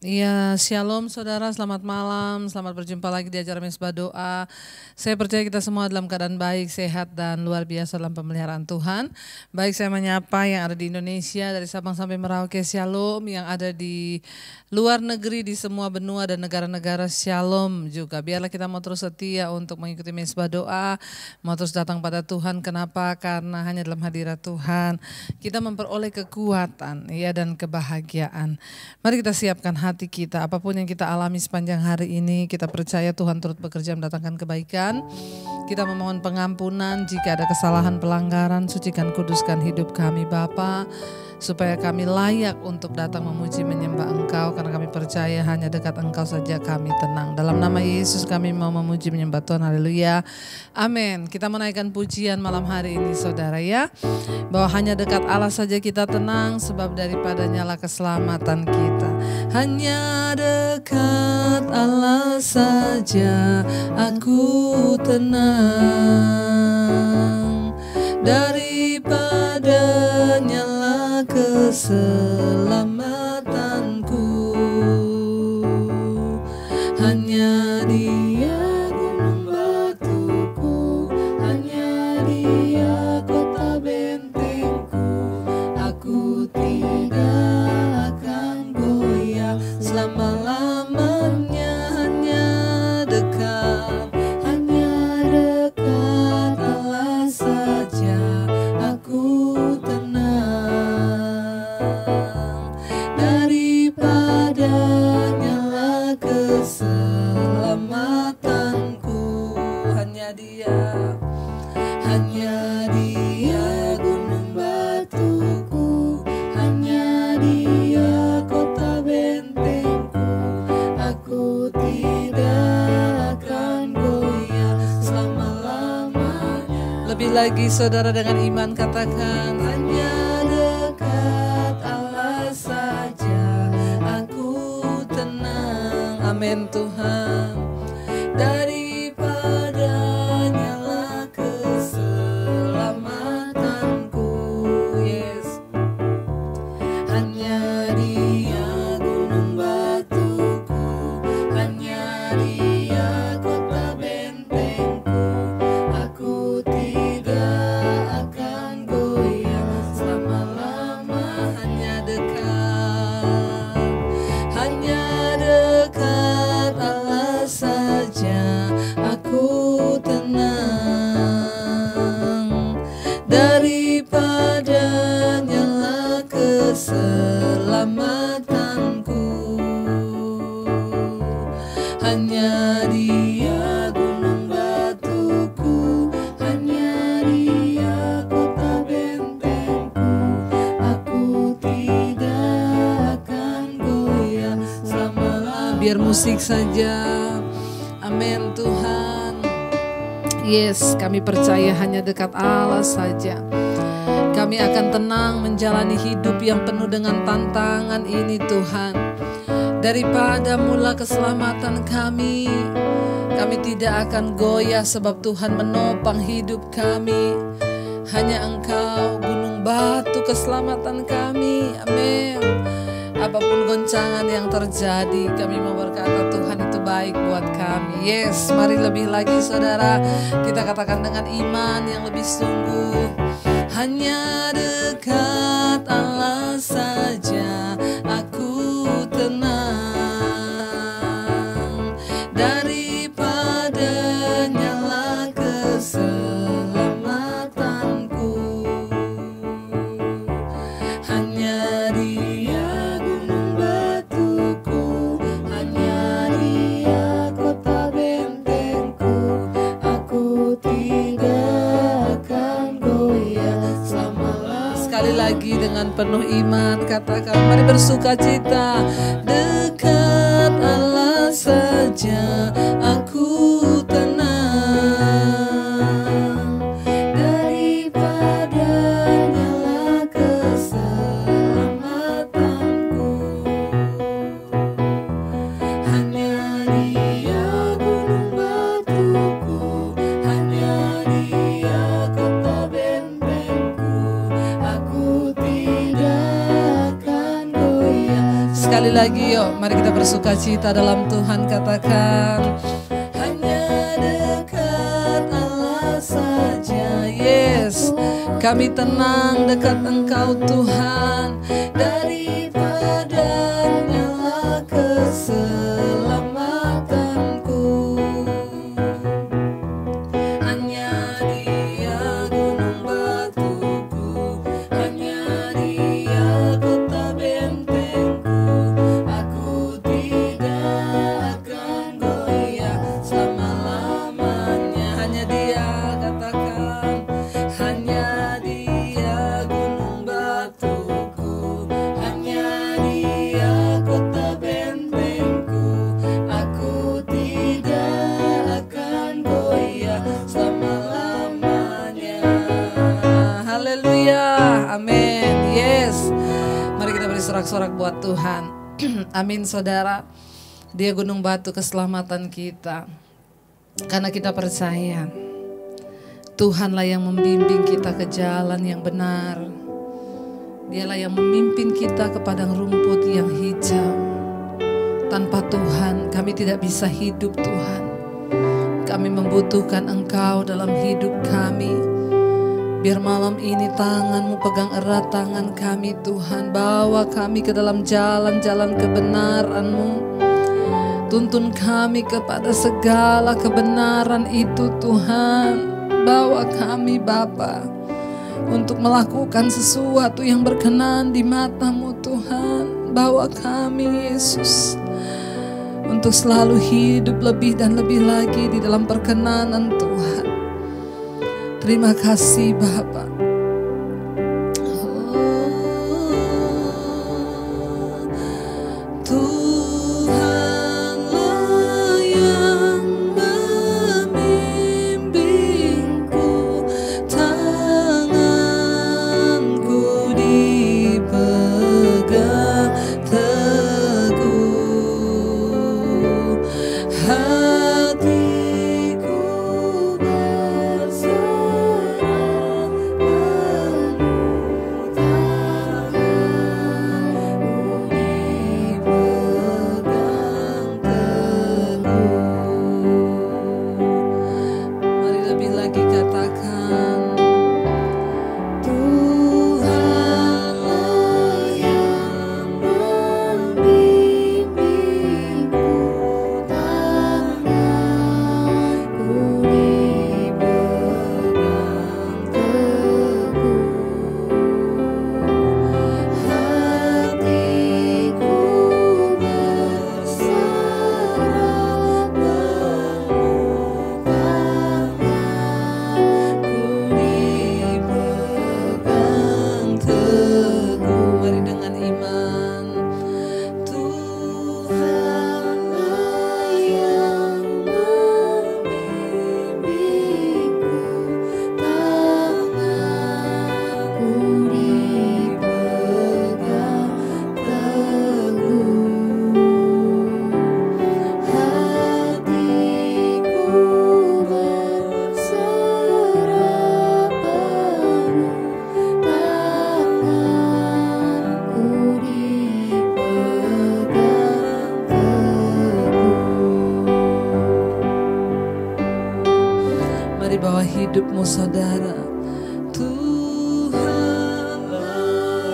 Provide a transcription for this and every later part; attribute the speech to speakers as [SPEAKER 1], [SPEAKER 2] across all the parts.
[SPEAKER 1] Iya, shalom saudara, selamat malam, selamat berjumpa lagi di acara Mesbah Doa. Saya percaya kita semua dalam keadaan baik, sehat, dan luar biasa dalam pemeliharaan Tuhan. Baik, saya menyapa yang ada di Indonesia, dari Sabang sampai Merauke, shalom. Yang ada di luar negeri, di semua benua dan negara-negara, shalom juga. Biarlah kita mau terus setia untuk mengikuti Mesbah Doa, mau terus datang pada Tuhan. Kenapa? Karena hanya dalam hadirat Tuhan kita memperoleh kekuatan ya dan kebahagiaan. Mari kita siapkan hati kita, apapun yang kita alami sepanjang hari ini, kita percaya Tuhan turut bekerja mendatangkan kebaikan. Kita memohon pengampunan jika ada kesalahan pelanggaran, sucikan kuduskan hidup kami Bapa, supaya kami layak untuk datang memuji menyembah Engkau, karena kami percaya hanya dekat Engkau saja kami tenang. Dalam nama Yesus kami mau memuji menyembah Tuhan, haleluya, amin. Kita menaikkan pujian malam hari ini saudara ya, bahwa hanya dekat Allah saja kita tenang, sebab daripadanya lah keselamatan kita. Hanya dekat Allah saja aku tenang, daripadanya lah keselamatanku. Hanya Dia gunung batuku, hanya Dia kota bentengku. Aku tidak akan goyah selama-lamanya. Hanya dekat Allah saja aku tenang, daripadanya lah keselamatanku. Hanya Dia gunung batuku, hanya Dia kota bentengku. Aku tidak akan goyah selama-lamanya. Lebih lagi saudara, dengan iman katakan, hanya dekat Allah saja aku tenang. Amin Tuhan. Daripadanya lah keselamatanku. Yes. Hanya Dia gunung batuku, hanya Dia kota bentengku. Aku tidak akan goyah selama-lama. Hanya dekat Allah saja aku tenang, daripadanya lah keselamatanku. Hanya Dia gunung batuku, hanya Dia kota bentengku. Aku tidak akan goyah selama-lamanya. Biar musik saja. Amin Tuhan. Yes, kami percaya hanya dekat Allah saja kami akan tenang menjalani hidup yang penuh dengan tantangan ini Tuhan. Daripada mula keselamatan kami tidak akan goyah, sebab Tuhan menopang hidup kami. Hanya Engkau gunung batu keselamatan kami. Amin. Apapun goncangan yang terjadi, kami mau berkata Tuhan itu baik buat kami. Yes, mari lebih lagi saudara, kita katakan dengan iman yang lebih sungguh. Hanya dekat Allah saja aku tenang, daripadanya lah keselamatanku. Hanya Dia gunung batuku, hanya Dia kota bentengku. Aku tidak akan goyah selama-lamanya. Sekali lagi dengan penuh iman katakan, mari bersukacita. Dekat Allah saja aku tenang, daripadanya lah keselamatanku. Hanya Dia gunung batuku, hanya Dia kota bentengku. Aku tidak akan goyah sekali lagi yuk, mari kita bersuka cita dalam Tuhan. Katakan, hanya dekat Allah saja. Yes, kami tenang dekat Engkau Tuhan, daripada nyala keselamatanku. Hanya Dia gunung batuku, hanya Dia kota bentengku. Aku tidak akan goyah selama-lamanya. Hanya Dia, katakan, hanya Dia gunung batuku, hanya Dia kota bentengku. Aku tidak akan goyah selama-lamanya. Haleluya, amin. Yes, mari kita beri sorak-sorak buat Tuhan. Amin saudara. Dia gunung batu keselamatan kita, karena kita percaya Tuhanlah yang membimbing kita ke jalan yang benar. Dialah yang memimpin kita ke padang rumput yang hijau. Tanpa Tuhan kami tidak bisa hidup Tuhan. Kami membutuhkan Engkau dalam hidup kami. Biar malam ini tangan-Mu pegang erat tangan kami Tuhan. Bawa kami ke dalam jalan-jalan kebenaran-Mu. Tuntun kami kepada segala kebenaran itu Tuhan. Bawa kami Bapa untuk melakukan sesuatu yang berkenan di mata-Mu Tuhan. Bawa kami Yesus untuk selalu hidup lebih dan lebih lagi di dalam perkenanan Tuhan. Terima kasih Bapa. Tuhanlah yang membimbingku, tanganku dipegang teguh, hatiku berserah penuh, tanganku dipegang teguh. Mari lebih lagi katakan, Tuhanlah yang membimbingku, tanganku dipegang teguh, hatiku berserah penuh, tanganku dipegang teguh. Mari dengan iman. Tuhanlah yang membimbingku, tanganku dipegang teguh, hatiku berserah penuh, tanganku dipegang teguh. Mari bawa hidupmu saudara. Tuhanlah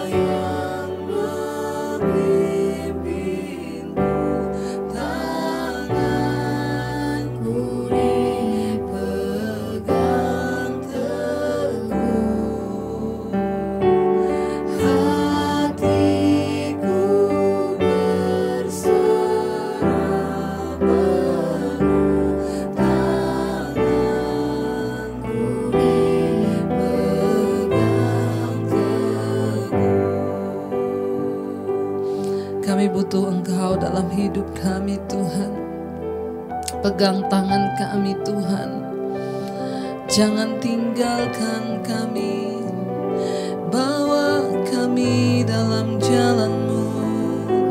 [SPEAKER 1] yang membimbingku, tanganku dipegang teguh, hatiku berserah penuh, tanganku dipegang teguh. Kami butuh Engkau dalam hidup kami Tuhan. Pegang tangan kami Tuhan. Jangan tinggalkan kami. Bawa kami dalam jalan-Mu.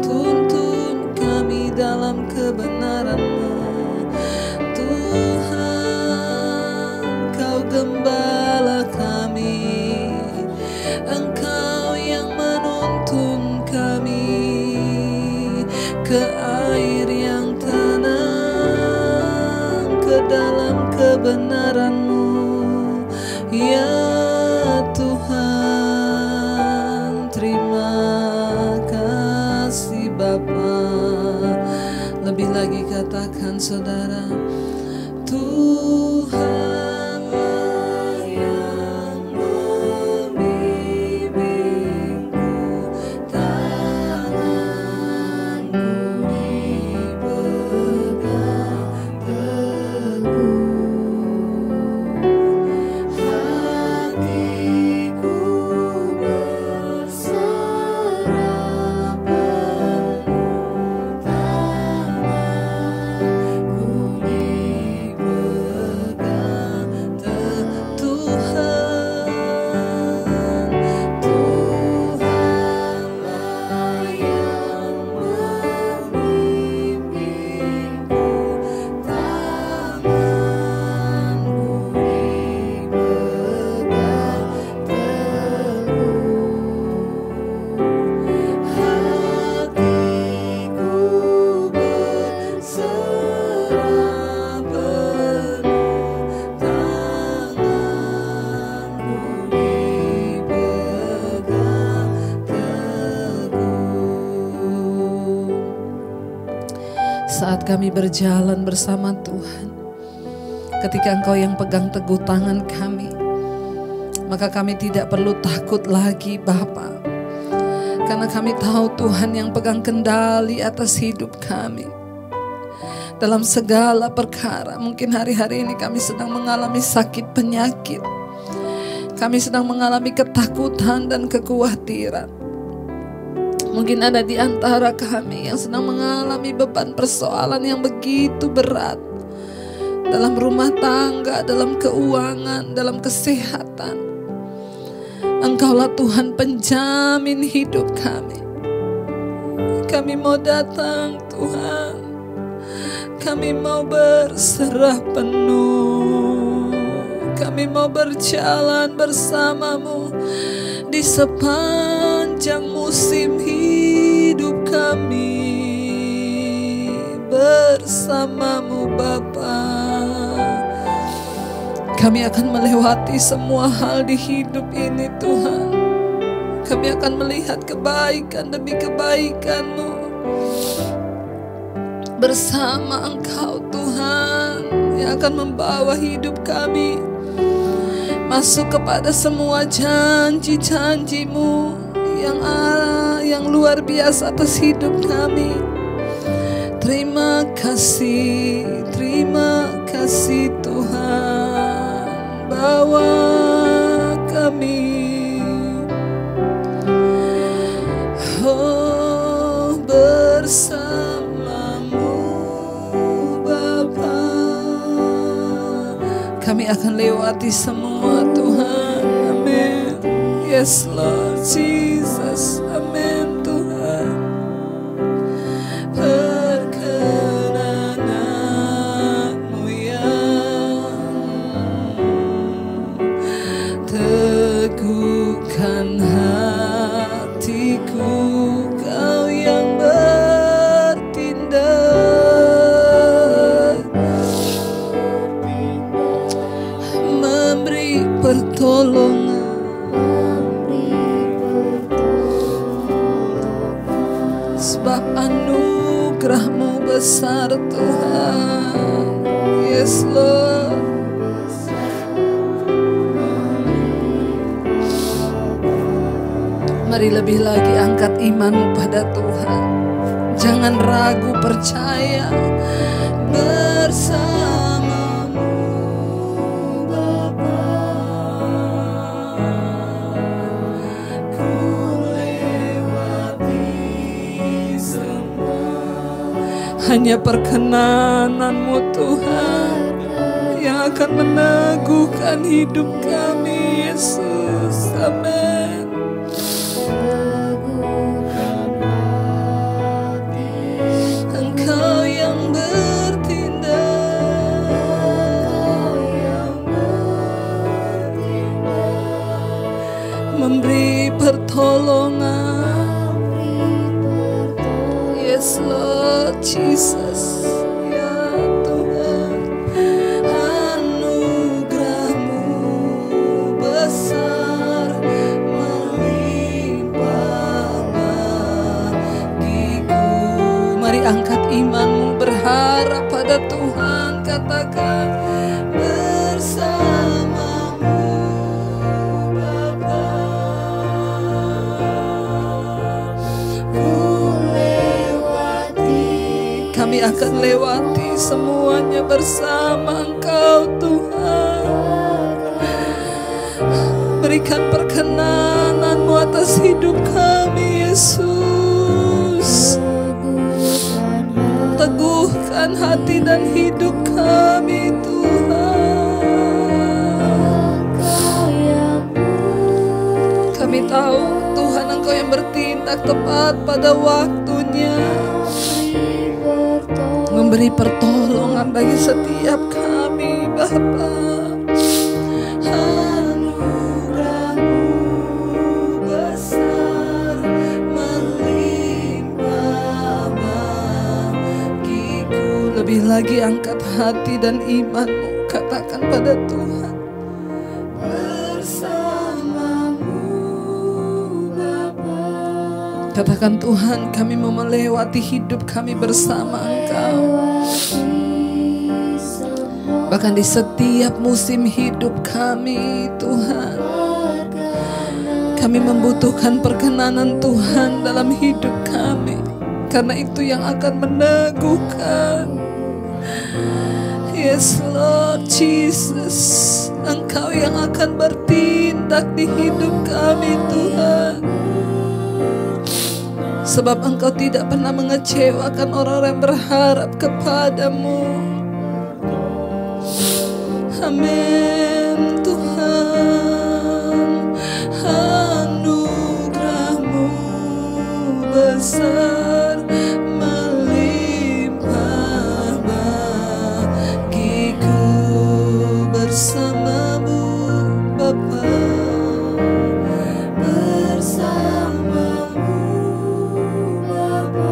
[SPEAKER 1] Tuntun kami dalam kebenaran-Mu. Tuhan, Kau gembala kami. Engkau yang menuntun kami. ke air yang tenang, ke dalam kebenaran-Mu, ya Tuhan. Terima kasih Bapa. Lebih lagi katakan saudara, Tuhanlah yang membimbingku, tanganku dipegang teguh, hatiku berserah penuh, tanganku dipegang Tuhan. Tuhanlah yang membimbingku, tanganku dipegang teguh, hatiku berserah penuh, tanganku dipegang teguh. Saat kami berjalan bersama Tuhan, ketika Engkau yang pegang teguh tangan kami, maka kami tidak perlu takut lagi Bapa, karena kami tahu Tuhan yang pegang kendali atas hidup kami. Dalam segala perkara, mungkin hari-hari ini kami sedang mengalami sakit penyakit, kami sedang mengalami ketakutan dan kekhawatiran. Mungkin ada di antara kami yang sedang mengalami beban persoalan yang begitu berat dalam rumah tangga, dalam keuangan, dalam kesehatan. Engkaulah Tuhan penjamin hidup kami. Kami mau datang Tuhan, kami mau berserah penuh, kami mau berjalan bersama-Mu di sepanjang musim hidup kami. Bersama-Mu Bapa, kami akan melewati semua hal di hidup ini Tuhan. Kami akan melihat kebaikan demi kebaikan-Mu bersama Engkau Tuhan, yang akan membawa hidup kami masuk kepada semua janji-janji-Mu yang luar biasa atas hidup kami. Terima kasih Tuhan, bawa kami bersama-Mu Bapa. Kami akan lewati semua Tuhan. Amin. Yes Lord Jesus. Amin Tuhan. Perkenanan-Mu yang teguhkan hatiku, Kau yang bertindak, memberi pertolongan. Sebab anugerah-Mu besar Tuhan. Yes Lord. Mari lebih lagi angkat iman pada Tuhan. Jangan ragu, percaya. Bersama-Mu Bapa, ku lewati semua. Hanya perkenanan-Mu Tuhan yang akan meneguhkan hidup kami Yesus. Amin. Engkau yang bertindak, memberi pertolongan. Yes Lord. Jesus. Ya Tuhan, anugerah-Mu besar melimpah bagiku. Mari angkat imanmu, berharap pada Tuhan, katakan bersamamu Bapa. Ku lewati, kami akan lewati semuanya bersama Engkau Tuhan. Berikan perkenanan-Mu atas hidup kami Yesus. Teguhkan hati dan hidup kami Tuhan. Kami tahu Tuhan Engkau yang bertindak tepat pada waktunya, memberi pertolongan bagi setiap kami Bapa. Anugerah-Mu besar melimpah bagiku. Lebih lagi angkat hati dan imanmu, katakan pada Tuhan, bersamamu Bapa. Katakan, Tuhan, kami mau melewati hidup kami bersama Engkau. Bahkan di setiap musim hidup kami Tuhan, kami membutuhkan perkenanan Tuhan dalam hidup kami, karena itu yang akan meneguhkan. Yes Lord Jesus, Engkau yang akan bertindak di hidup kami Tuhan. Sebab Engkau tidak pernah mengecewakan orang-orang yang berharap kepadamu. Amin Tuhan, anugerah-Mu besar melimpah bagiku. Bersama-Mu Bapa, bersama-Mu Bapa.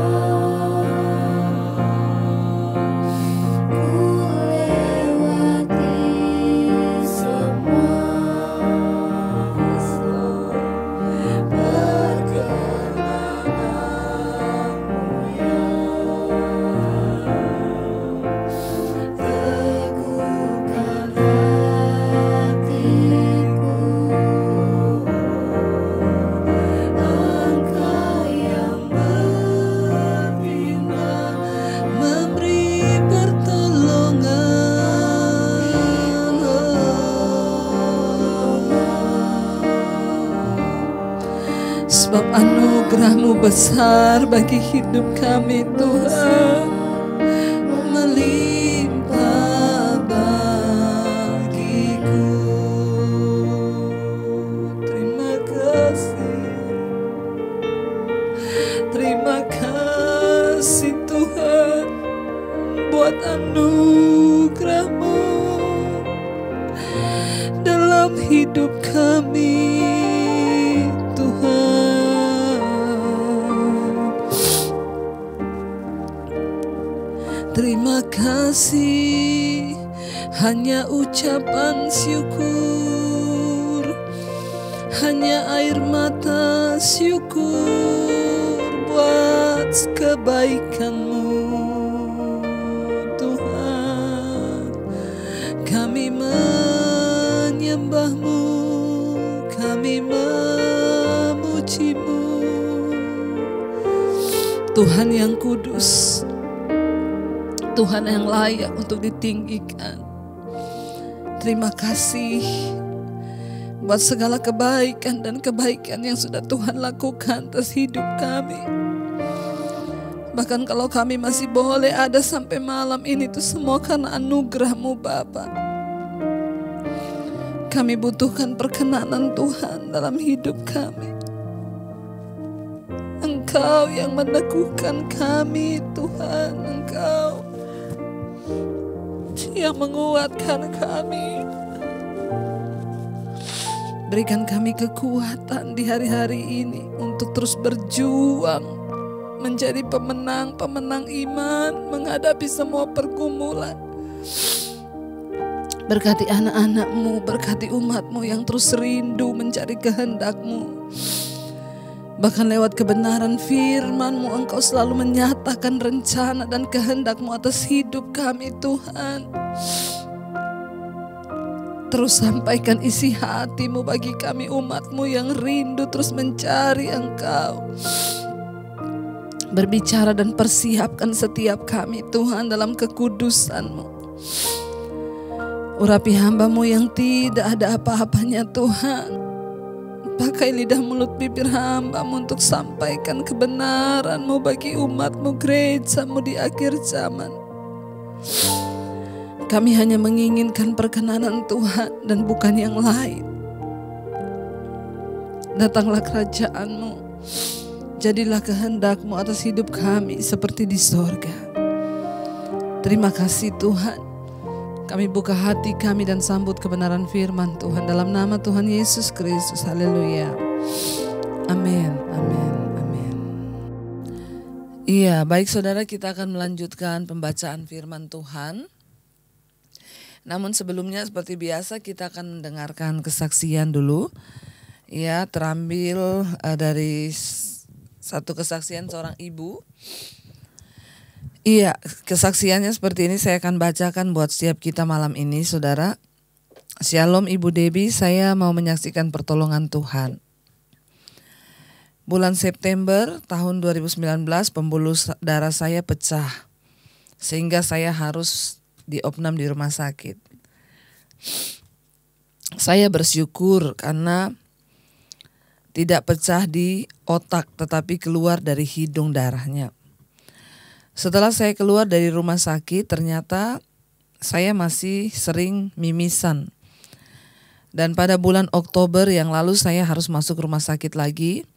[SPEAKER 1] Sebab anugerah-Mu besar bagi hidup kami Tuhan, melimpah bagiku. Terima kasih, terima kasih Tuhan buat anugerah-Mu dalam hidup kami Tuhan. Terima kasih, hanya ucapan syukur, hanya air mata syukur buat kebaikan-Mu Tuhan. Kami menyembah-Mu, kami memuji-Mu, Tuhan yang kudus, Tuhan yang layak untuk ditinggikan. Terima kasih buat segala kebaikan dan kebaikan yang sudah Tuhan lakukan atas hidup kami. Bahkan kalau kami masih boleh ada sampai malam ini, itu semua karena anugerah-Mu Bapa. Kami butuhkan perkenanan Tuhan dalam hidup kami. Engkau yang meneguhkan kami Tuhan, Engkau yang menguatkan kami. Berikan kami kekuatan di hari-hari ini untuk terus berjuang menjadi pemenang iman menghadapi semua pergumulan. Berkati anak-anak-Mu, berkati umat-Mu yang terus rindu mencari kehendak-Mu. Bahkan lewat kebenaran firman-Mu, Engkau selalu menyatakan rencana dan kehendak-Mu atas hidup kami, Tuhan. Terus sampaikan isi hati-Mu bagi kami umat-Mu yang rindu terus mencari Engkau. Berbicara dan persiapkan setiap kami, Tuhan, dalam kekudusan-Mu. Urapi hamba-Mu yang tidak ada apa-apanya, Tuhan. Pakai lidah mulut bibir hamba-Mu untuk sampaikan kebenaran-Mu bagi umat-Mu, gereja-Mu di akhir zaman. Kami hanya menginginkan perkenanan Tuhan dan bukan yang lain. Datanglah kerajaan-Mu, jadilah kehendak-Mu atas hidup kami seperti di sorga. Terima kasih Tuhan. Kami buka hati kami dan sambut kebenaran firman Tuhan dalam nama Tuhan Yesus Kristus. Haleluya. Amin. Amin. Amin. Iya, baik saudara, kita akan melanjutkan pembacaan firman Tuhan. Namun sebelumnya seperti biasa kita akan mendengarkan kesaksian dulu. Ya, terambil dari satu kesaksian seorang ibu. Iya, kesaksiannya seperti ini saya akan bacakan buat setiap kita malam ini, saudara. Shalom Ibu Debbie, saya mau menyaksikan pertolongan Tuhan. Bulan September tahun 2019 pembuluh darah saya pecah, sehingga saya harus diopnam di rumah sakit. Saya bersyukur karena tidak pecah di otak, tetapi keluar dari hidung darahnya. Setelah saya keluar dari rumah sakit, ternyata saya masih sering mimisan. Dan pada bulan Oktober yang lalu saya harus masuk rumah sakit lagi.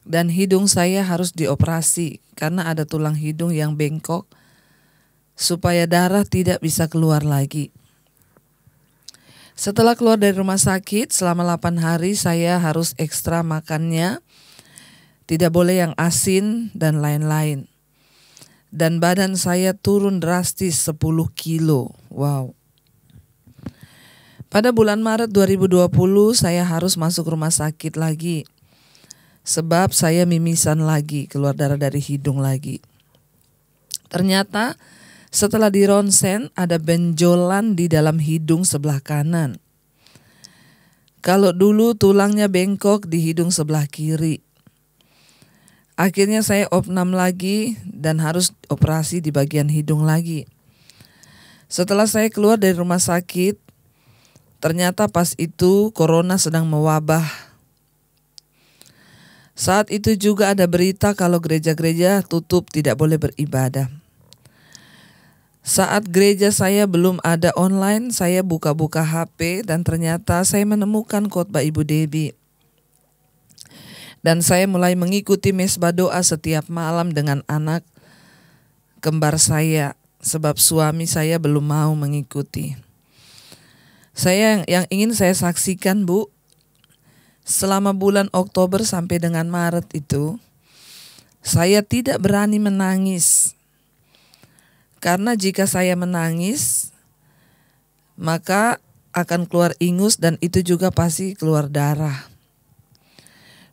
[SPEAKER 1] Dan hidung saya harus dioperasi karena ada tulang hidung yang bengkok supaya darah tidak bisa keluar lagi. Setelah keluar dari rumah sakit, selama 8 hari saya harus ekstra makannya. Tidak boleh yang asin dan lain-lain. Dan badan saya turun drastis 10 kilo. Wow. Pada bulan Maret 2020 saya harus masuk rumah sakit lagi. Sebab saya mimisan lagi, keluar darah dari hidung lagi. Ternyata setelah di ronsen ada benjolan di dalam hidung sebelah kanan. Kalau dulu tulangnya bengkok di hidung sebelah kiri. Akhirnya saya opnam lagi dan harus operasi di bagian hidung lagi. Setelah saya keluar dari rumah sakit, ternyata pas itu corona sedang mewabah. Saat itu juga ada berita kalau gereja-gereja tutup, tidak boleh beribadah. Saat gereja saya belum ada online, saya buka-buka HP dan ternyata saya menemukan khotbah Ibu Debbie. Dan saya mulai mengikuti mesbah doa setiap malam dengan anak kembar saya, sebab suami saya belum mau mengikuti. Yang ingin saya saksikan, Bu, selama bulan Oktober sampai dengan Maret itu, saya tidak berani menangis. Karena jika saya menangis, maka akan keluar ingus dan itu juga pasti keluar darah.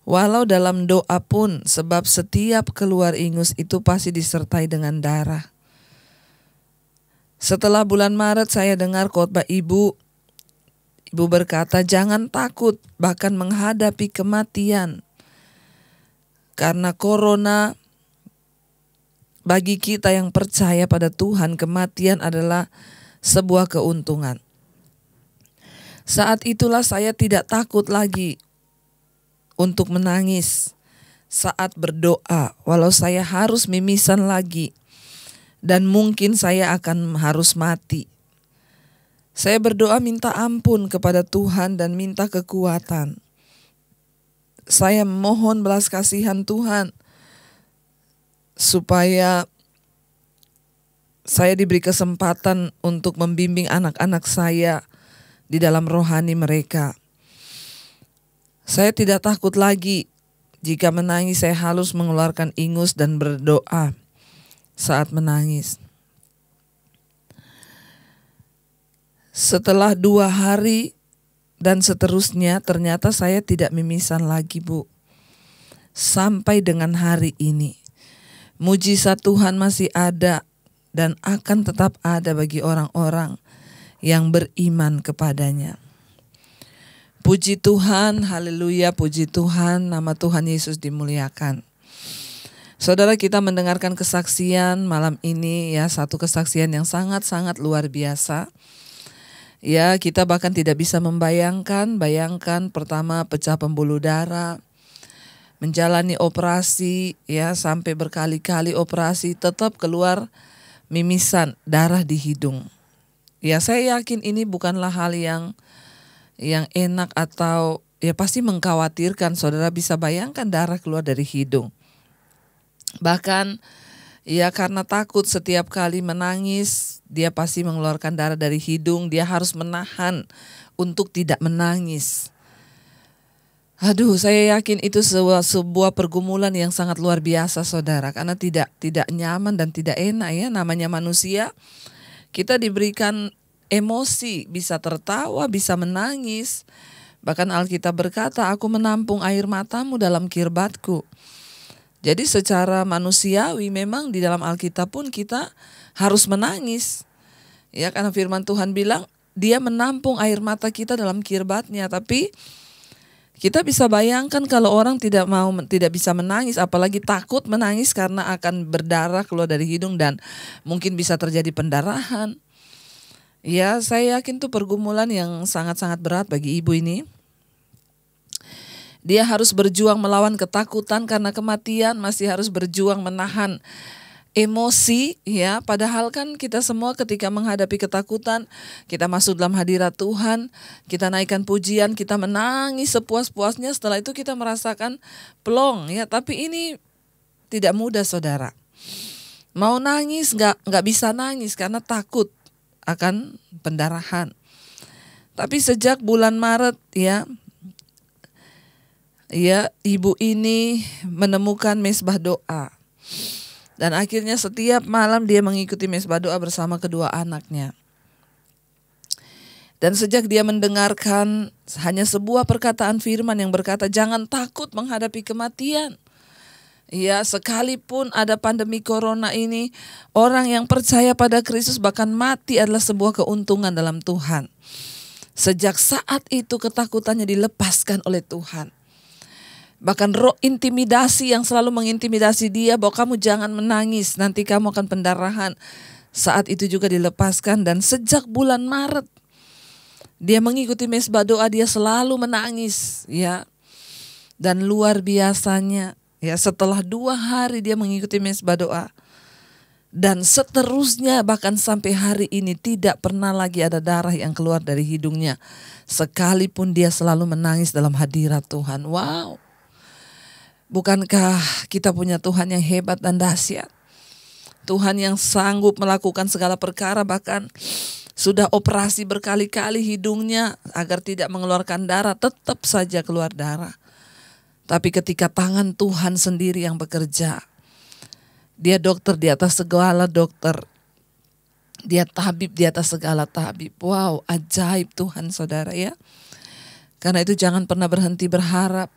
[SPEAKER 1] Walau dalam doa pun, sebab setiap keluar ingus itu pasti disertai dengan darah. Setelah bulan Maret saya dengar khotbah Ibu. Ibu berkata, jangan takut bahkan menghadapi kematian. Karena corona, bagi kita yang percaya pada Tuhan, kematian adalah sebuah keuntungan. Saat itulah saya tidak takut lagi untuk menangis saat berdoa, walau saya harus mimisan lagi dan mungkin saya akan harus mati. Saya berdoa minta ampun kepada Tuhan dan minta kekuatan. Saya mohon belas kasihan Tuhan supaya saya diberi kesempatan untuk membimbing anak-anak saya di dalam rohani mereka. Saya tidak takut lagi
[SPEAKER 2] Jika menangis saya harus mengeluarkan ingus dan berdoa saat menangis. Setelah 2 hari dan seterusnya ternyata saya tidak mimisan lagi, Bu. Sampai dengan hari ini. Mujizat Tuhan masih ada dan akan tetap ada bagi orang-orang yang beriman kepadanya. Puji Tuhan, haleluya, puji Tuhan, nama Tuhan Yesus dimuliakan. Saudara, kita mendengarkan kesaksian malam ini ya, satu kesaksian yang sangat-sangat luar biasa. Ya, kita bahkan tidak bisa bayangkan pertama pecah pembuluh darah, menjalani operasi ya sampai berkali-kali operasi tetap keluar mimisan darah di hidung. Ya, saya yakin ini bukanlah hal yang enak atau ya pasti mengkhawatirkan. Saudara bisa bayangkan darah keluar dari hidung. Bahkan ya karena takut setiap kali menangis dia pasti mengeluarkan darah dari hidung, dia harus menahan untuk tidak menangis. Aduh, saya yakin itu sebuah pergumulan yang sangat luar biasa, saudara, karena tidak nyaman dan tidak enak ya, namanya manusia. Kita diberikan emosi, bisa tertawa, bisa menangis. Bahkan Alkitab berkata, aku menampung air matamu dalam kirbatku. Jadi secara manusiawi memang di dalam Alkitab pun kita harus menangis. Ya, karena firman Tuhan bilang, dia menampung air mata kita dalam kirbatnya, tapi kita bisa bayangkan kalau orang tidak bisa menangis, apalagi takut menangis karena akan berdarah keluar dari hidung dan mungkin bisa terjadi pendarahan. Ya, saya yakin itu pergumulan yang sangat-sangat berat bagi ibu ini. Dia harus berjuang melawan ketakutan karena kematian, masih harus berjuang menahan emosi ya, padahal kan kita semua ketika menghadapi ketakutan, kita masuk dalam hadirat Tuhan, kita naikkan pujian, kita menangis sepuas-puasnya, setelah itu kita merasakan plong ya, tapi ini tidak mudah, saudara. Mau nangis nggak bisa nangis karena takut akan pendarahan. Tapi sejak bulan Maret ya ibu ini menemukan mesbah doa. Dan akhirnya setiap malam dia mengikuti mesbah doa bersama kedua anaknya. Dan sejak dia mendengarkan hanya sebuah perkataan firman yang berkata, jangan takut menghadapi kematian. Ya, sekalipun ada pandemi corona ini, orang yang percaya pada Kristus bahkan mati adalah sebuah keuntungan dalam Tuhan. Sejak saat itu ketakutannya dilepaskan oleh Tuhan. Bahkan roh intimidasi yang selalu mengintimidasi dia bahwa kamu jangan menangis, nanti kamu akan pendarahan. Saat itu juga dilepaskan dan sejak bulan Maret dia mengikuti mesbah doa, dia selalu menangis ya. Dan luar biasanya ya, setelah 2 hari dia mengikuti mesbah doa. Dan seterusnya bahkan sampai hari ini tidak pernah lagi ada darah yang keluar dari hidungnya. Sekalipun dia selalu menangis dalam hadirat Tuhan. Wow. Bukankah kita punya Tuhan yang hebat dan dahsyat? Tuhan yang sanggup melakukan segala perkara, bahkan sudah operasi berkali-kali hidungnya agar tidak mengeluarkan darah, tetap saja keluar darah. Tapi ketika tangan Tuhan sendiri yang bekerja, dia dokter di atas segala dokter, dia tabib di atas segala tabib. Wow, ajaib Tuhan, saudara ya. Karena itu jangan pernah berhenti berharap.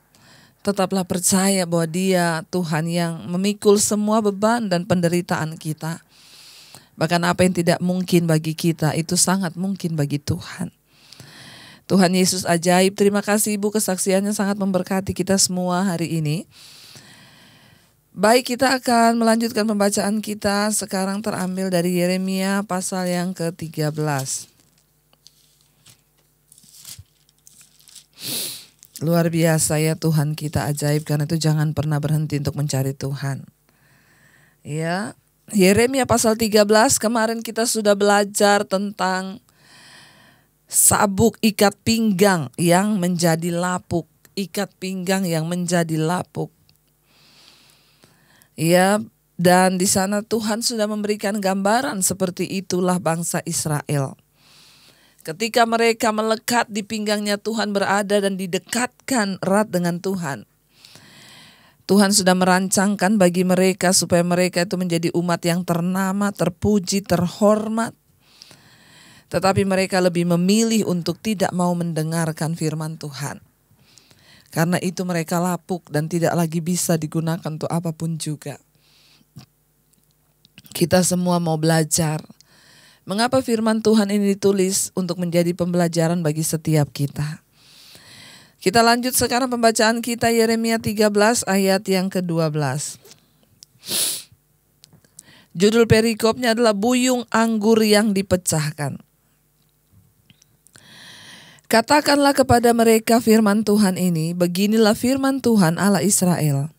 [SPEAKER 2] Tetaplah percaya bahwa dia Tuhan yang memikul semua beban dan penderitaan kita. Bahkan apa yang tidak mungkin bagi kita itu sangat mungkin bagi Tuhan. Tuhan Yesus ajaib. Terima kasih Ibu, kesaksiannya sangat memberkati kita semua hari ini. Baik, kita akan melanjutkan pembacaan kita. Sekarang terambil dari Yeremia pasal yang ke-13. Luar biasa ya, Tuhan kita ajaib, karena itu jangan pernah berhenti untuk mencari Tuhan. Ya, Yeremia pasal 13, kemarin kita sudah belajar tentang sabuk ikat pinggang yang menjadi lapuk, ikat pinggang yang menjadi lapuk. Ya, dan di sana Tuhan sudah memberikan gambaran seperti itulah bangsa Israel. Ketika mereka melekat di pinggangnya Tuhan berada dan didekatkan erat dengan Tuhan. Tuhan sudah merancangkan bagi mereka supaya mereka itu menjadi umat yang ternama, terpuji, terhormat. Tetapi mereka lebih memilih untuk tidak mau mendengarkan firman Tuhan. Karena itu mereka lapuk dan tidak lagi bisa digunakan untuk apapun juga. Kita semua mau belajar. Mengapa firman Tuhan ini ditulis untuk menjadi pembelajaran bagi setiap kita. Kita lanjut sekarang pembacaan kita Yeremia 13 ayat yang ke-12. Judul perikopnya adalah buyung anggur yang dipecahkan. Katakanlah kepada mereka firman Tuhan ini, beginilah firman Tuhan Allah Israel.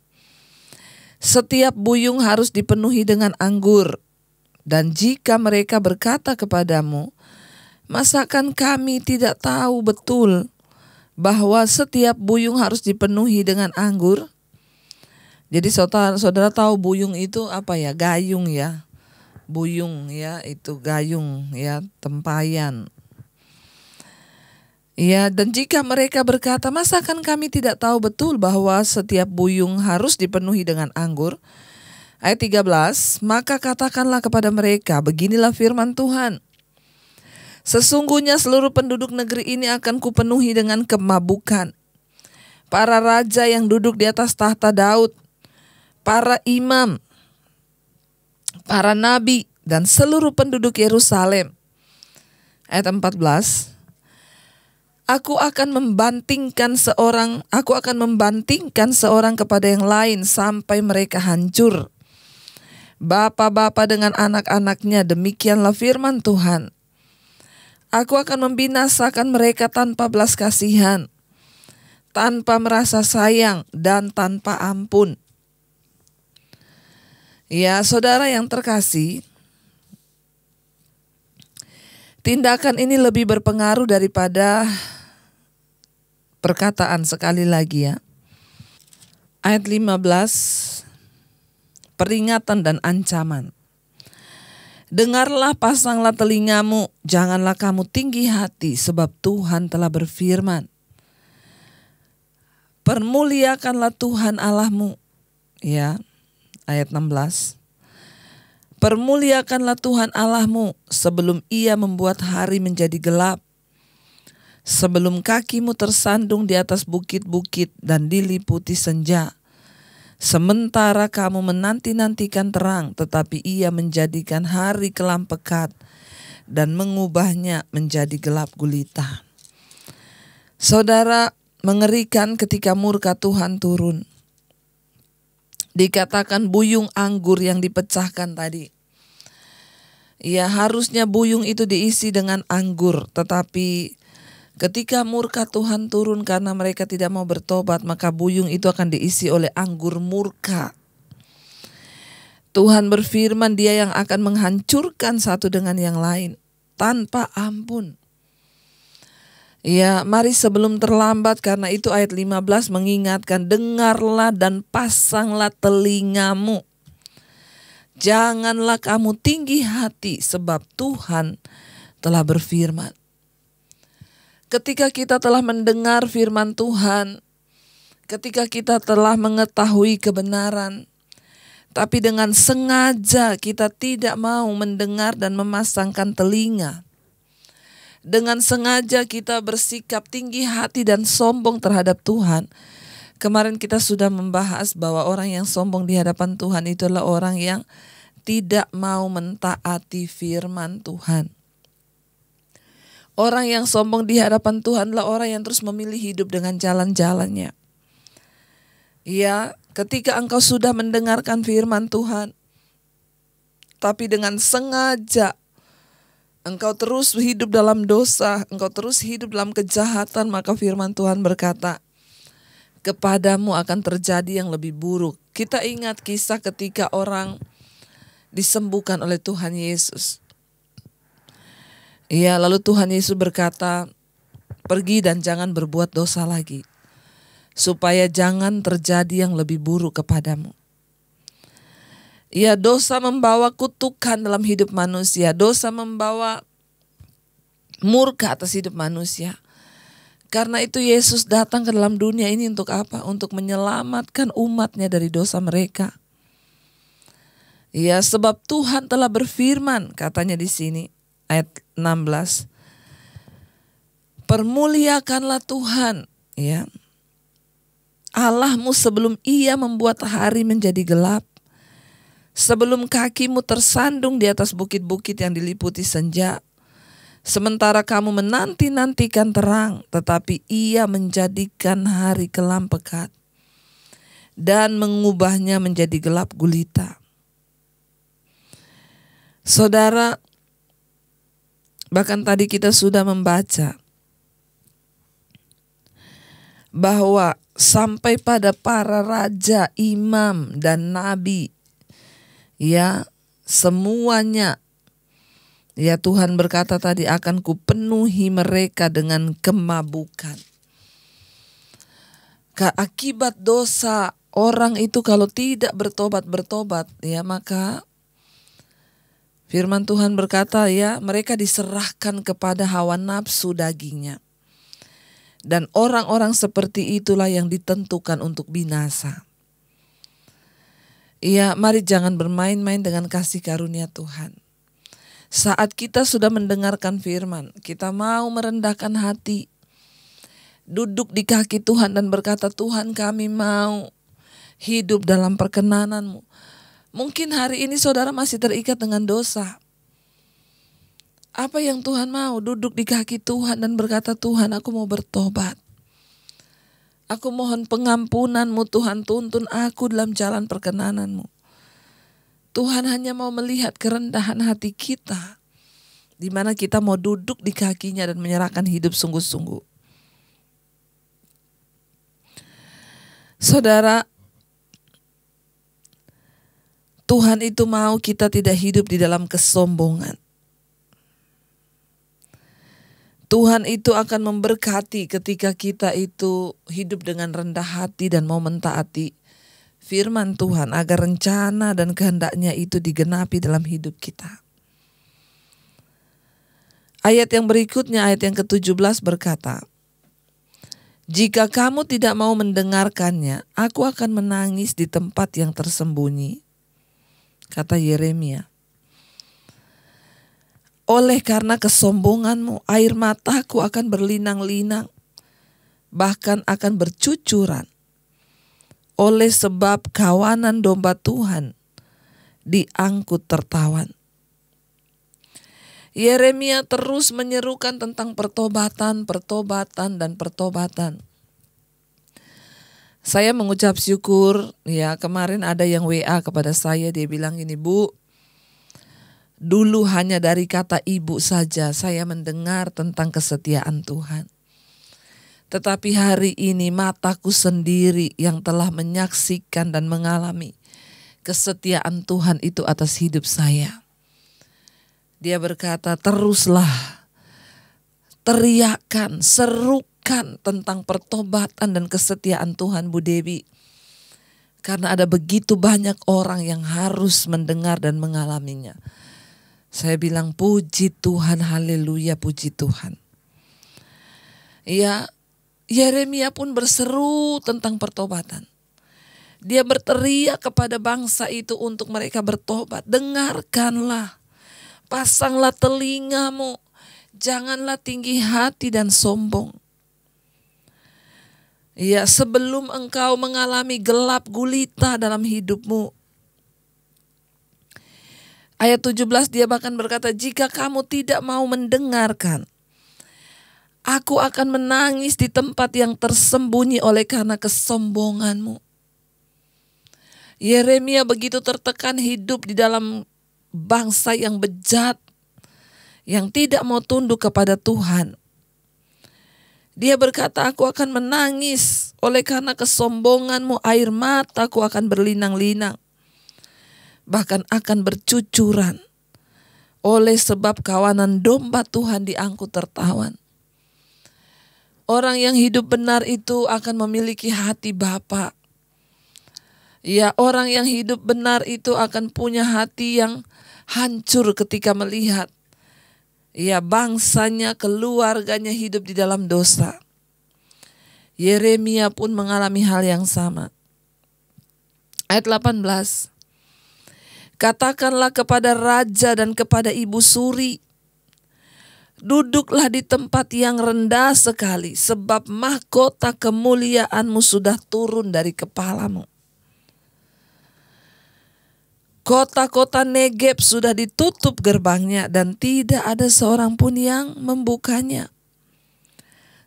[SPEAKER 2] Setiap buyung harus dipenuhi dengan anggur. Dan jika mereka berkata kepadamu, masakan kami tidak tahu betul bahwa setiap buyung harus dipenuhi dengan anggur? Jadi saudara tahu buyung itu apa ya? Gayung ya. Buyung ya, itu gayung ya, tempayan. Ya, dan jika mereka berkata, masakan kami tidak tahu betul bahwa setiap buyung harus dipenuhi dengan anggur? Ayat 13, maka katakanlah kepada mereka, beginilah firman Tuhan. Sesungguhnya seluruh penduduk negeri ini akan kupenuhi dengan kemabukan. Para raja yang duduk di atas tahta Daud, para imam, para nabi, dan seluruh penduduk Yerusalem. Ayat 14, Aku akan membantingkan seorang kepada yang lain sampai mereka hancur. Bapa-bapa dengan anak-anaknya, demikianlah firman Tuhan. Aku akan membinasakan mereka tanpa belas kasihan, tanpa merasa sayang, dan tanpa ampun. Ya, saudara yang terkasih, tindakan ini lebih berpengaruh daripada perkataan. Sekali lagi ya. Ayat 15, peringatan dan ancaman. Dengarlah, pasanglah telingamu, janganlah kamu tinggi hati, sebab Tuhan telah berfirman. Permuliakanlah Tuhan Allahmu. Ya, ayat 16. Permuliakanlah Tuhan Allahmu sebelum Ia membuat hari menjadi gelap, sebelum kakimu tersandung di atas bukit-bukit dan diliputi senja. Sementara kamu menanti-nantikan terang, tetapi Ia menjadikan hari kelam pekat dan mengubahnya menjadi gelap gulita. Saudara, mengerikan ketika murka Tuhan turun. Dikatakan buyung anggur yang dipecahkan tadi. Ya, harusnya buyung itu diisi dengan anggur, tetapi ketika murka Tuhan turun karena mereka tidak mau bertobat, maka buyung itu akan diisi oleh anggur murka. Tuhan berfirman, Dia yang akan menghancurkan satu dengan yang lain tanpa ampun. Ya, mari sebelum terlambat, karena itu ayat 15 mengingatkan, dengarlah dan pasanglah telingamu. Janganlah kamu tinggi hati, sebab Tuhan telah berfirman. Ketika kita telah mendengar firman Tuhan, ketika kita telah mengetahui kebenaran, tapi dengan sengaja kita tidak mau mendengar dan memasangkan telinga, dengan sengaja kita bersikap tinggi hati dan sombong terhadap Tuhan. Kemarin kita sudah membahas bahwa orang yang sombong di hadapan Tuhan itu adalah orang yang tidak mau mentaati firman Tuhan. Orang yang sombong di hadapan Tuhan adalah orang yang terus memilih hidup dengan jalan-jalannya. Ya, ketika engkau sudah mendengarkan firman Tuhan, tapi dengan sengaja engkau terus hidup dalam dosa, engkau terus hidup dalam kejahatan, maka firman Tuhan berkata, kepadamu akan terjadi yang lebih buruk. Kita ingat kisah ketika orang disembuhkan oleh Tuhan Yesus. Ya, lalu Tuhan Yesus berkata, pergi dan jangan berbuat dosa lagi, supaya jangan terjadi yang lebih buruk kepadamu. Ya, dosa membawa kutukan dalam hidup manusia. Dosa membawa murka atas hidup manusia. Karena itu Yesus datang ke dalam dunia ini untuk apa? Untuk menyelamatkan umatnya dari dosa mereka. Ya, sebab Tuhan telah berfirman, katanya di sini ayat 16. Permuliakanlah Tuhan, ya, Allahmu sebelum Ia membuat hari menjadi gelap, sebelum kakimu tersandung di atas bukit-bukit yang diliputi senja. Sementara kamu menanti-nantikan terang, tetapi Ia menjadikan hari kelam pekat dan mengubahnya menjadi gelap gulita. Saudara, bahkan tadi kita sudah membaca bahwa sampai pada para raja, imam, dan nabi, ya, semuanya, ya, Tuhan berkata tadi, akan kupenuhi mereka dengan kemabukan. Akibat dosa orang itu kalau tidak bertobat, ya, maka firman Tuhan berkata, ya, mereka diserahkan kepada hawa nafsu dagingnya. Dan orang-orang seperti itulah yang ditentukan untuk binasa. Ya, mari jangan bermain-main dengan kasih karunia Tuhan. Saat kita sudah mendengarkan firman, kita mau merendahkan hati, duduk di kaki Tuhan dan berkata, Tuhan, kami mau hidup dalam perkenanan-Mu. Mungkin hari ini saudara masih terikat dengan dosa. Apa yang Tuhan mau? Duduk di kaki Tuhan dan berkata, Tuhan, aku mau bertobat. Aku mohon pengampunan-Mu, Tuhan, tuntun aku dalam jalan perkenanan-Mu. Tuhan hanya mau melihat kerendahan hati kita, di mana kita mau duduk di kakinya dan menyerahkan hidup sungguh-sungguh. Saudara, Tuhan itu mau kita tidak hidup di dalam kesombongan. Tuhan itu akan memberkati ketika kita itu hidup dengan rendah hati dan mau mentaati firman Tuhan agar rencana dan kehendaknya itu digenapi dalam hidup kita. Ayat yang berikutnya, ayat yang ke-17 berkata, jika kamu tidak mau mendengarkannya, aku akan menangis di tempat yang tersembunyi, kata Yeremia. Oleh karena kesombonganmu, air mataku akan berlinang-linang, bahkan akan bercucuran. Oleh sebab kawanan domba Tuhan diangkut tertawan. Yeremia terus menyerukan tentang pertobatan, dan pertobatan. Saya mengucap syukur, ya, kemarin ada yang WA kepada saya, dia bilang gini, Bu, dulu hanya dari kata ibu saja saya mendengar tentang kesetiaan Tuhan. Tetapi hari ini mataku sendiri yang telah menyaksikan dan mengalami kesetiaan Tuhan itu atas hidup saya. Dia berkata, teruslah teriakan, serukan tentang pertobatan dan kesetiaan Tuhan, Bu Dewi. Karena ada begitu banyak orang yang harus mendengar dan mengalaminya. Saya bilang, puji Tuhan, haleluya, puji Tuhan. Ya, Yeremia pun berseru tentang pertobatan. Dia berteriak kepada bangsa itu untuk mereka bertobat. Dengarkanlah, pasanglah telingamu, janganlah tinggi hati dan sombong. Ya, sebelum engkau mengalami gelap gulita dalam hidupmu. Ayat 17 dia bahkan berkata, jika kamu tidak mau mendengarkan, aku akan menangis di tempat yang tersembunyi oleh karena kesombonganmu. Yeremia begitu tertekan hidup di dalam bangsa yang bejat, yang tidak mau tunduk kepada Tuhan. Dia berkata, aku akan menangis oleh karena kesombonganmu, air mataku akan berlinang-linang, bahkan akan bercucuran, oleh sebab kawanan domba Tuhan diangkut tertawan. Orang yang hidup benar itu akan memiliki hati Bapa. Ya, orang yang hidup benar itu akan punya hati yang hancur ketika melihat, ya, bangsanya, keluarganya hidup di dalam dosa. Yeremia pun mengalami hal yang sama. Ayat 18. Katakanlah kepada raja dan kepada ibu suri, duduklah di tempat yang rendah sekali, sebab mahkota kemuliaanmu sudah turun dari kepalamu. Kota-kota Negeb sudah ditutup gerbangnya dan tidak ada seorang pun yang membukanya.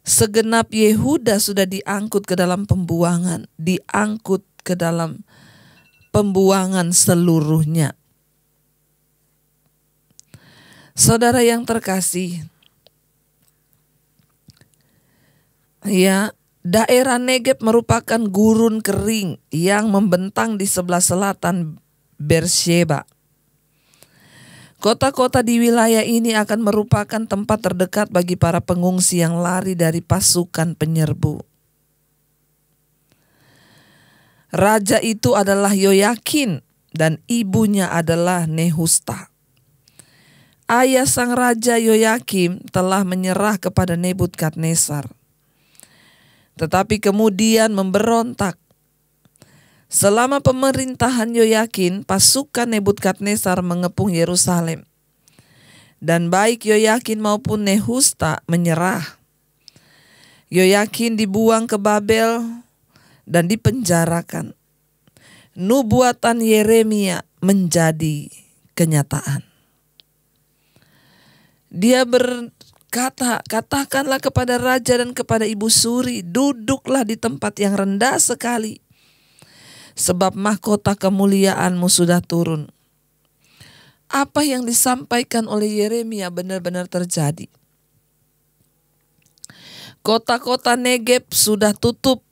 [SPEAKER 2] Segenap Yehuda sudah diangkut ke dalam pembuangan, diangkut ke dalam pembuangan seluruhnya. Saudara yang terkasih, ya, daerah Negeb merupakan gurun kering yang membentang di sebelah selatan Beersheba. Kota-kota di wilayah ini akan merupakan tempat terdekat bagi para pengungsi yang lari dari pasukan penyerbu. Raja itu adalah Yoyakin dan ibunya adalah Nehusta. Ayah sang raja Yoyakim telah menyerah kepada Nebukadnezar, tetapi kemudian memberontak. Selama pemerintahan Yoyakin, pasukan Nebukadnezar mengepung Yerusalem. Dan baik Yoyakin maupun Nehusta menyerah. Yoyakin dibuang ke Babel dan dipenjarakan. Nubuatan Yeremia menjadi kenyataan. Dia berkata, katakanlah kepada raja dan kepada ibu suri, duduklah di tempat yang rendah sekali, sebab mahkota kemuliaanmu sudah turun. Apa yang disampaikan oleh Yeremia benar-benar terjadi. Kota-kota Negeb sudah tutup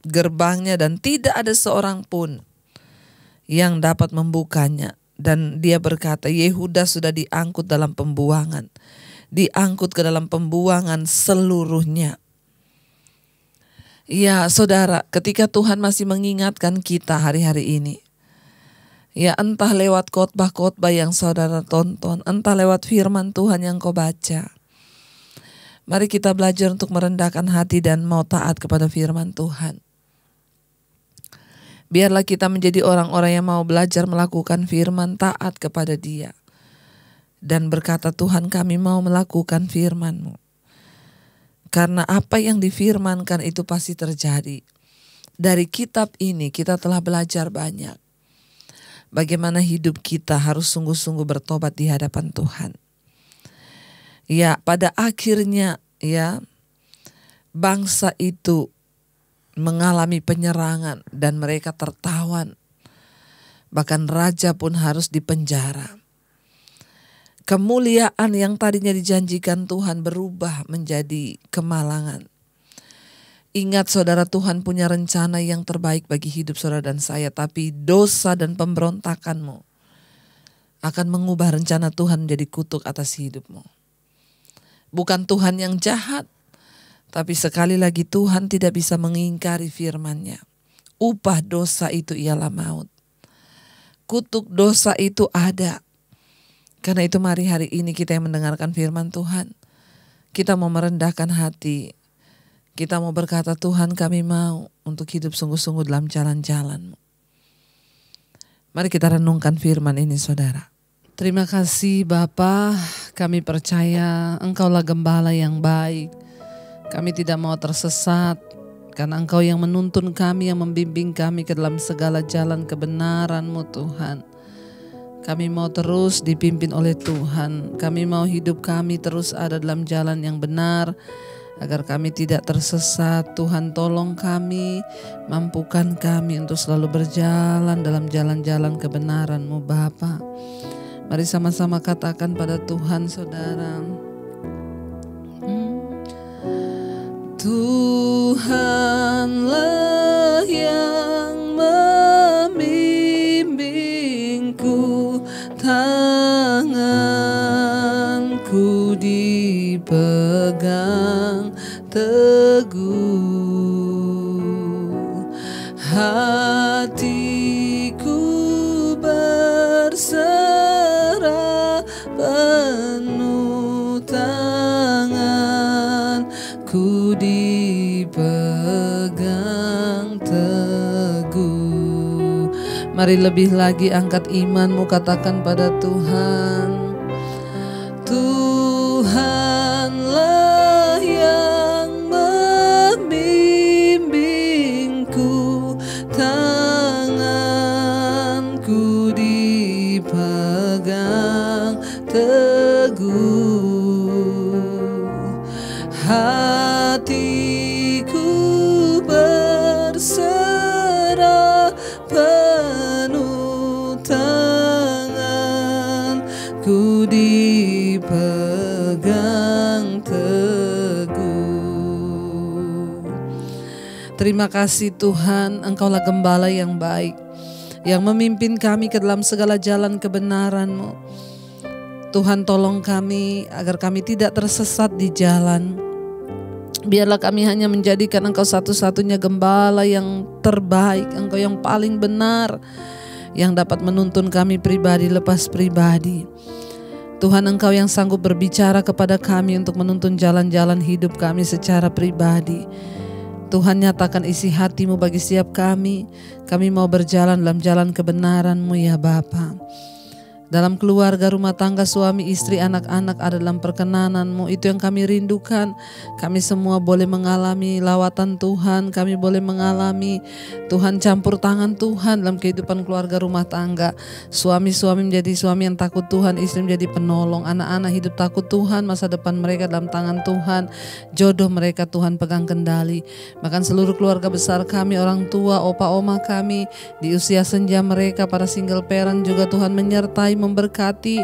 [SPEAKER 2] gerbangnya dan tidak ada seorang pun yang dapat membukanya. Dan dia berkata, Yehuda sudah diangkut dalam pembuangan. Diangkut ke dalam pembuangan seluruhnya. Ya saudara, ketika Tuhan masih mengingatkan kita hari-hari ini, ya entah lewat khotbah-khotbah yang saudara tonton, entah lewat firman Tuhan yang kau baca, mari kita belajar untuk merendahkan hati dan mau taat kepada firman Tuhan. Biarlah kita menjadi orang-orang yang mau belajar melakukan firman, taat kepada Dia, dan berkata, Tuhan, kami mau melakukan firman-Mu. Karena apa yang difirmankan itu pasti terjadi. Dari kitab ini kita telah belajar banyak. Bagaimana hidup kita harus sungguh-sungguh bertobat di hadapan Tuhan. Ya, pada akhirnya ya, bangsa itu mengalami penyerangan dan mereka tertawan. Bahkan raja pun harus dipenjara. Kemuliaan yang tadinya dijanjikan Tuhan berubah menjadi kemalangan. Ingat saudara, Tuhan punya rencana yang terbaik bagi hidup saudara dan saya. Tapi dosa dan pemberontakanmu akan mengubah rencana Tuhan menjadi kutuk atas hidupmu. Bukan Tuhan yang jahat, tapi sekali lagi Tuhan tidak bisa mengingkari firman-Nya. Upah dosa itu ialah maut. Kutuk dosa itu ada. Karena itu mari hari ini kita yang mendengarkan firman Tuhan, kita mau merendahkan hati, kita mau berkata, Tuhan, kami mau untuk hidup sungguh-sungguh dalam jalan-jalan-Mu. Mari kita renungkan firman ini saudara.
[SPEAKER 1] Terima kasih Bapa, kami percaya Engkaulah gembala yang baik. Kami tidak mau tersesat, karena Engkau yang menuntun kami, yang membimbing kami ke dalam segala jalan kebenaran-Mu Tuhan. Kami mau terus dipimpin oleh Tuhan. Kami mau hidup kami terus ada dalam jalan yang benar, agar kami tidak tersesat. Tuhan tolong kami, mampukan kami untuk selalu berjalan dalam jalan-jalan kebenaran-Mu Bapa. Mari sama-sama katakan pada Tuhan saudara. Tuhanlah yang membimbingku, tanganku dipegang teguh, hatiku berserah penuh, tanganku dipegang Mari lebih lagi angkat imanmu, katakan pada Tuhan. Tuhanlah yang membimbingku, tanganku dipegang teguh, hatiku berserah penuh, tanganku dipegang teguh. Terima kasih Tuhan, Engkaulah gembala yang baik, yang memimpin kami ke dalam segala jalan kebenaran-Mu. Tuhan, tolong kami agar kami tidak tersesat di jalan. Biarlah kami hanya menjadikan Engkau satu-satunya gembala yang terbaik, Engkau yang paling benar, yang dapat menuntun kami pribadi lepas pribadi. Tuhan, Engkau yang sanggup berbicara kepada kami untuk menuntun jalan-jalan hidup kami secara pribadi. Tuhan, nyatakan isi hati-Mu bagi setiap kami. Kami mau berjalan dalam jalan kebenaran-Mu ya Bapa. Dalam keluarga, rumah tangga, suami, istri, anak-anak ada dalam perkenanan-Mu. Itu yang kami rindukan. Kami semua boleh mengalami lawatan Tuhan. Kami boleh mengalami Tuhan campur tangan Tuhan dalam kehidupan keluarga rumah tangga. Suami-suami menjadi suami yang takut Tuhan, istri menjadi penolong, anak-anak hidup takut Tuhan, masa depan mereka dalam tangan Tuhan, jodoh mereka Tuhan pegang kendali. Bahkan seluruh keluarga besar kami, orang tua, opa, oma kami, di usia senja mereka, para single parent juga Tuhan menyertai, memberkati,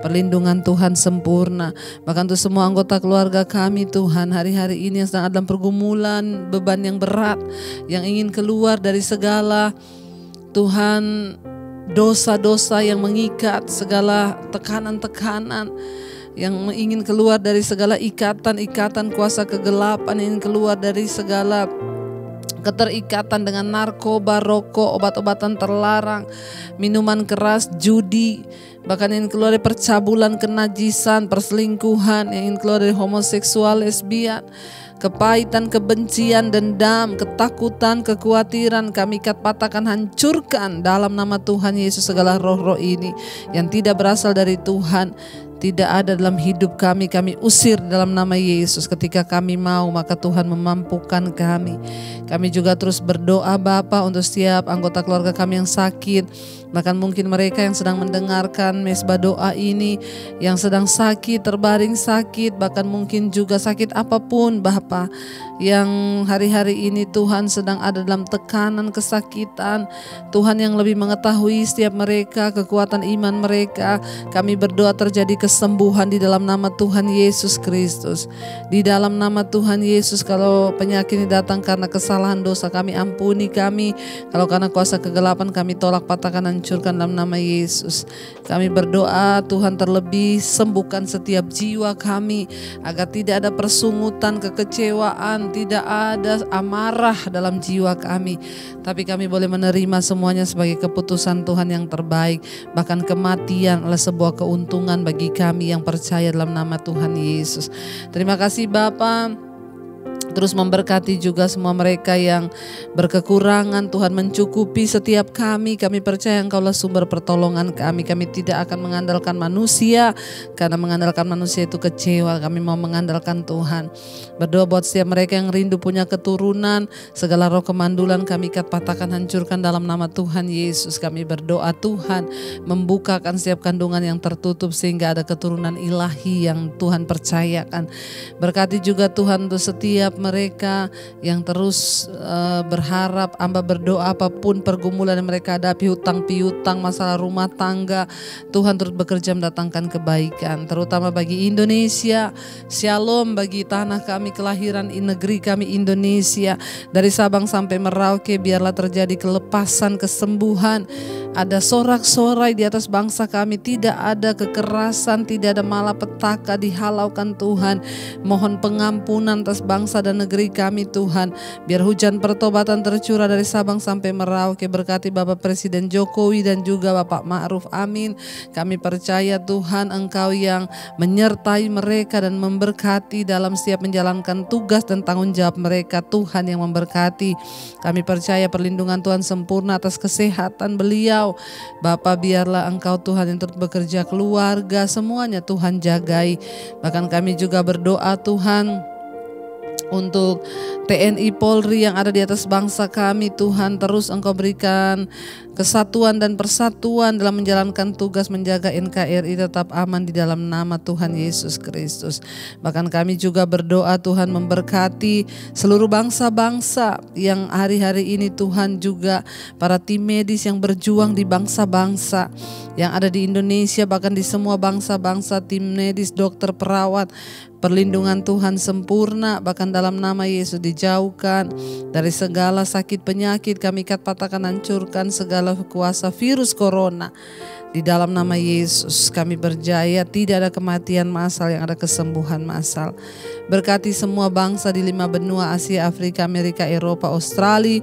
[SPEAKER 1] perlindungan Tuhan sempurna. Bahkan untuk semua anggota keluarga kami Tuhan, hari-hari ini yang sedang dalam pergumulan, beban yang berat, yang ingin keluar dari segala Tuhan dosa-dosa yang mengikat, segala tekanan-tekanan, yang ingin keluar dari segala ikatan-ikatan kuasa kegelapan, ingin keluar dari segala keterikatan dengan narkoba, rokok, obat-obatan terlarang, minuman keras, judi, bahkan yang keluar dari percabulan, kenajisan, perselingkuhan, yang keluar dari homoseksual, lesbian, kepahitan, kebencian, dendam, ketakutan, kekhawatiran, kami ikat, patahkan, hancurkan dalam nama Tuhan Yesus. Segala roh-roh ini yang tidak berasal dari Tuhan, tidak ada dalam hidup kami, kami usir dalam nama Yesus. Ketika kami mau, maka Tuhan memampukan kami. Kami juga terus berdoa Bapa untuk setiap anggota keluarga kami yang sakit. Bahkan mungkin mereka yang sedang mendengarkan mesbah doa ini, yang sedang sakit, terbaring sakit, bahkan mungkin juga sakit apapun Bapa, yang hari-hari ini Tuhan sedang ada dalam tekanan, kesakitan. Tuhan yang lebih mengetahui setiap mereka, kekuatan iman mereka. Kami berdoa terjadi kesembuhan di dalam nama Tuhan Yesus Kristus. Di dalam nama Tuhan Yesus, kalau penyakit ini datang karena kesalahan dosa, kami ampuni kami. Kalau karena kuasa kegelapan, kami tolak, patahkan, hancurkan dalam nama Yesus. Kami berdoa Tuhan, terlebih sembuhkan setiap jiwa kami, agar tidak ada persungutan, kekecewaan, tidak ada amarah dalam jiwa kami, tapi kami boleh menerima semuanya sebagai keputusan Tuhan yang terbaik. Bahkan kematian adalah sebuah keuntungan bagi kami yang percaya dalam nama Tuhan Yesus. Terima kasih Bapa. Terus memberkati juga semua mereka yang berkekurangan. Tuhan mencukupi setiap kami. Kami percaya Engkaulah sumber pertolongan kami. Kami tidak akan mengandalkan manusia, karena mengandalkan manusia itu kecewa. Kami mau mengandalkan Tuhan. Berdoa buat setiap mereka yang rindu punya keturunan. Segala roh kemandulan kami ikat, patahkan, hancurkan dalam nama Tuhan Yesus. Kami berdoa Tuhan membukakan setiap kandungan yang tertutup, sehingga ada keturunan ilahi yang Tuhan percayakan. Berkati juga Tuhan untuk setiap mereka yang terus berharap, hamba berdoa apapun pergumulan yang mereka hadapi, hutang piutang, masalah rumah tangga, Tuhan terus bekerja mendatangkan kebaikan, terutama bagi Indonesia. Shalom bagi tanah kami kelahiran, negeri kami Indonesia, dari Sabang sampai Merauke. Biarlah terjadi kelepasan, kesembuhan. Ada sorak-sorai di atas bangsa kami, tidak ada kekerasan, tidak ada malapetaka dihalaukan Tuhan. Mohon pengampunan atas bangsa dan negeri kami Tuhan. Biar hujan pertobatan tercurah dari Sabang sampai Merauke. Berkati Bapak Presiden Jokowi dan juga Bapak Ma'ruf Amin. Kami percaya Tuhan Engkau yang menyertai mereka dan memberkati dalam setiap menjalankan tugas dan tanggung jawab mereka. Tuhan yang memberkati. Kami percaya perlindungan Tuhan sempurna atas kesehatan beliau, beliau. Bapa, biarlah Engkau Tuhan yang turut bekerja, keluarga semuanya Tuhan jagai. Bahkan kami juga berdoa Tuhan untuk TNI Polri yang ada di atas bangsa kami Tuhan, terus Engkau berikan kesatuan dan persatuan dalam menjalankan tugas menjaga NKRI tetap aman di dalam nama Tuhan Yesus Kristus. Bahkan kami juga berdoa Tuhan memberkati seluruh bangsa-bangsa yang hari-hari ini Tuhan, juga para tim medis yang berjuang di bangsa-bangsa yang ada di Indonesia, bahkan di semua bangsa-bangsa, tim medis, dokter, perawat, perlindungan Tuhan sempurna, bahkan dalam nama Yesus dijauhkan dari segala sakit penyakit. Kami ikat, patahkan, hancurkan segala kuasa virus corona. Di dalam nama Yesus kami berjaya, tidak ada kematian massal, yang ada kesembuhan massal. Berkati semua bangsa di 5 benua, Asia, Afrika, Amerika, Eropa, Australia.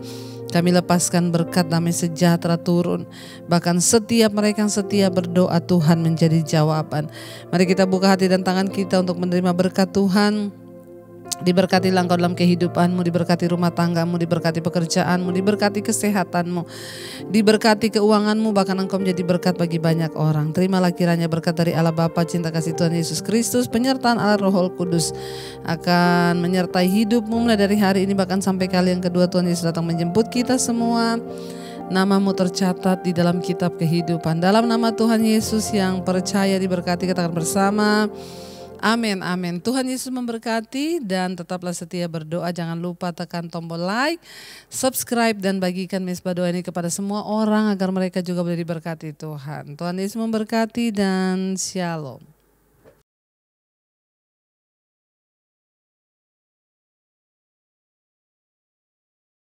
[SPEAKER 1] Kami lepaskan berkat damai sejahtera turun. Bahkan setiap mereka yang setia berdoa, Tuhan menjadi jawaban. Mari kita buka hati dan tangan kita untuk menerima berkat Tuhan. Diberkatilah engkau dalam kehidupanmu, diberkati rumah tanggamu, diberkati pekerjaanmu, diberkati kesehatanmu, diberkati keuanganmu, bahkan engkau menjadi berkat bagi banyak orang. Terimalah kiranya berkat dari Allah Bapa, cinta kasih Tuhan Yesus Kristus, penyertaan Allah Roh Kudus akan menyertai hidupmu mulai dari hari ini bahkan sampai kali yang kedua Tuhan Yesus datang menjemput kita semua. Namamu tercatat di dalam kitab kehidupan. Dalam nama Tuhan Yesus yang percaya diberkati, katakan bersama. Amin, amin. Tuhan Yesus memberkati dan tetaplah setia berdoa. Jangan lupa tekan tombol like, subscribe dan bagikan Mesbah Doa ini kepada semua orang agar mereka juga boleh diberkati Tuhan. Tuhan Yesus memberkati dan shalom.